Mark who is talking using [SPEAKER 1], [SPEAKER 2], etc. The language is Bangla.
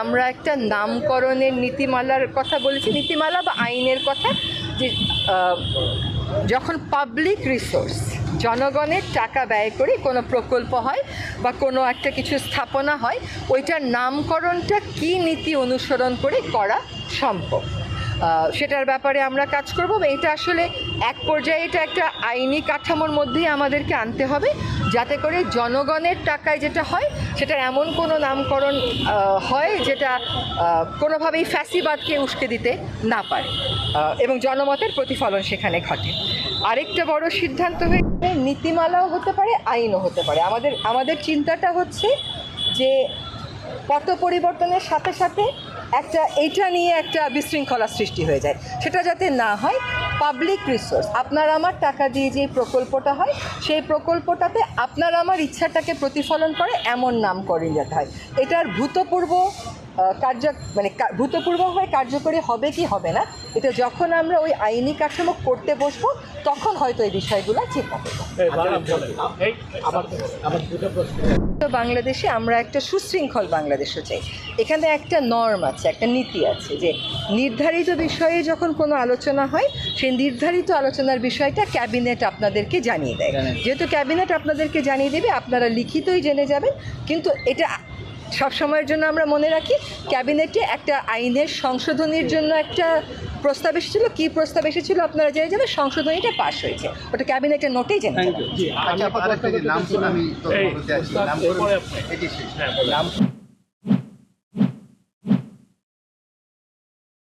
[SPEAKER 1] আমরা একটা নামকরণের নীতিমালার কথা বলেছি, নীতিমালা বা আইনের কথা, যে যখন পাবলিক রিসোর্স জনগণের টাকা ব্যয় করে কোনো প্রকল্প হয় বা কোনো একটা কিছু স্থাপনা হয়, ওইটার নামকরণটা কী নীতি অনুসরণ করে করা সম্ভব সেটার ব্যাপারে আমরা কাজ করব। এটা আসলে এক পর্যায়ে এটা একটা আইনি কাঠামোর মধ্যেই আমাদেরকে আনতে হবে, যাতে করে জনগণের টাকায় যেটা হয় সেটা এমন কোনো নামকরণ হয় যেটা কোনোভাবেই ফ্যাসিবাদকে উস্কে দিতে না পারে এবং জনমতের প্রতিফলন সেখানে ঘটে। আরেকটা বড় সিদ্ধান্ত হয়ে নীতিমালাও হতে পারে, আইনও হতে পারে। আমাদের চিন্তাটা হচ্ছে যে পট পরিবর্তনের সাথে সাথে এইটা নিয়ে একটা বিশৃঙ্খলা সৃষ্টি হয়ে যায়, সেটা যাতে না হয়। পাবলিক রিসোর্স, আপনার আমার টাকা দিয়ে যে প্রকল্পটা হয় সেই প্রকল্পটাতে আপনার আমার ইচ্ছাটাকে প্রতিফলন করে এমন নামকরণ যাতে হয়। এটার ভূতপূর্ব ভূতপূর্বভাবে কার্যকরী হবে কি হবে না, এটা যখন আমরা ওই আইনি কাঠামো করতে বসবো তখন হয়তো এই বিষয়গুলো চিন্তা করবো। বাংলাদেশে আমরা একটা সুশৃঙ্খল বাংলাদেশও চাই। এখানে একটা নর্ম আছে, একটা নীতি আছে যে নির্ধারিত বিষয়ে যখন কোনো আলোচনা হয় সেই নির্ধারিত আলোচনার বিষয়টা ক্যাবিনেট আপনাদেরকে জানিয়ে দেয়। যেহেতু ক্যাবিনেট আপনাদেরকে জানিয়ে দেবে, আপনারা লিখিতই জেনে যাবেন। কিন্তু এটা সব সময়ের জন্য আমরা মনে রাখি, ক্যাবিনেটে একটা আইনের সংশোধনীর জন্য একটা প্রস্তাব এসেছিল। কী প্রস্তাব এসেছিল আপনারা জেনে যাবেন, সংশোধনীটা পাস হয়েছে, ওটা ক্যাবিনেটের নোটেই জেনে যাবেন।